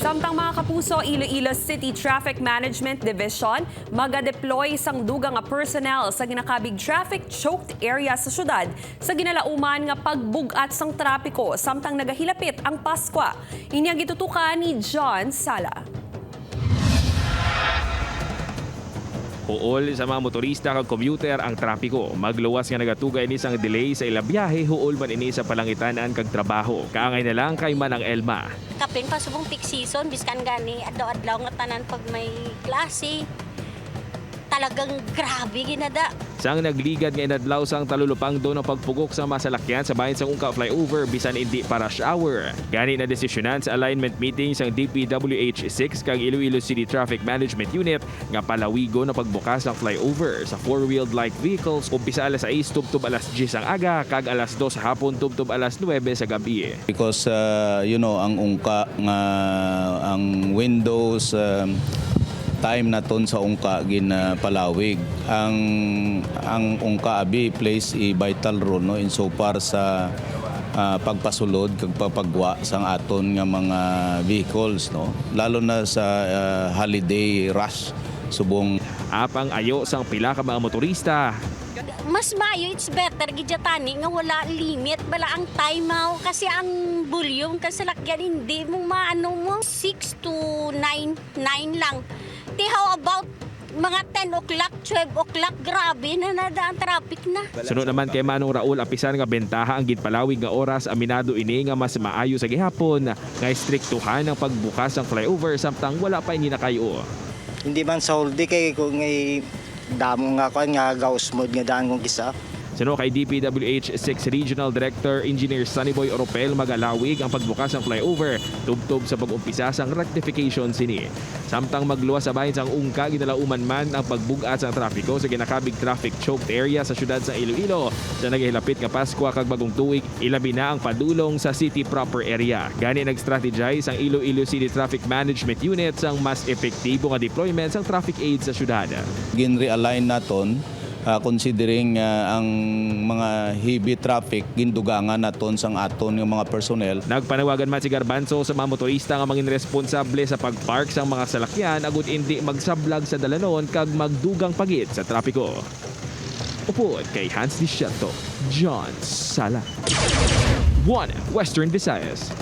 Samtang mga kapuso, Iloilo City Traffic Management Division maga-deploy isang dugang nga personnel sa ginakabig traffic choked area sa syudad sa ginalauman nga pagbugat sang trapiko samtang nagahilapit ang Pasko. Inyang gitutukan ni John Sala. Huol sa mga motorista kag commuter ang trapiko. Magluwas nga nagatugay ni sang delay sa ilabiyahe huol man ini sa palangitanan kag trabaho. Kaangay na lang kay Manang Elma. Kapin pa subong peak season, biskan gani adlaw-adlaw nga tanan pag may klase. Talagang grabe ginada. Sang nagligad nga inadlaw sang talulupang do ng pagpugok sa masalakyan sa bahin sang Ungka flyover bisan hindi para rush hour. Gani na desisyonan sa alignment meeting sang DPWH 6 kag Iloilo City Traffic Management Unit nga palawigo na pagbukas ng flyover sa four-wheeled light vehicles umpisa alas 6 tubtob alas 10 ang aga kag alas 2 hapon tubtob alas 9 sa gabi. Because ang Ungka nga ang windows time na ton sa Ungka ginapalawig. Ang Ungka abi plays a vital role no insofar sa pagpasulod kag papagwa sang aton nga mga vehicles no lalo na sa holiday rush subong apang ayo sang pila ka mga motorista. Mas mayo, it's better gidyatani nga wala limit bala ang time mo kasi ang volume kasi lakyan hindi mo maano mo 6 to 9 lang. How about mga 10 o'clock, 12 o'clock, grabe na ang traffic na. Sunod naman kay Manong Raul apisan nga bentaha ang ginpalawig nga oras aminado ini nga mas maayo sa gihapon nga istriktuhan ang pagbukas ng flyover samtang wala pa ini nakayo. Hindi man sa holiday kay kung ngay damo nga ko nga gaus mod nga daan kong kisa. Suno kay DPWH 6 Regional Director Engineer Sunnyboy Oropel magalawig ang pagbukas ng flyover tubtob sa pag-umpisa sang rectification sini. Samtang magluwas sa bahin sang Ungka ginalauman man ang pagbugat sa trapiko sa ginakabig traffic choked area sa syudad sa Iloilo. Sa nagahilapit nga Pasko kag bagong tuig ilabi na ang padulong sa city proper area. Gani nag-strategize ang Iloilo City Traffic Management Unit sang mas epektibo nga deployment sang traffic aid sa syudad. Gin-realign naton considering ang mga heavy traffic gindugangan naton sang aton ng mga personnel. Nagpanawagan man si Garbanzo sa mga motorista nga mangin responsable sa pagpark sang mga salakyan agud hindi magsablag sa dalanon kag magdugang pagit sa trapiko. Upod kay Hans Disciato, John Sala. 1 Western Visayas.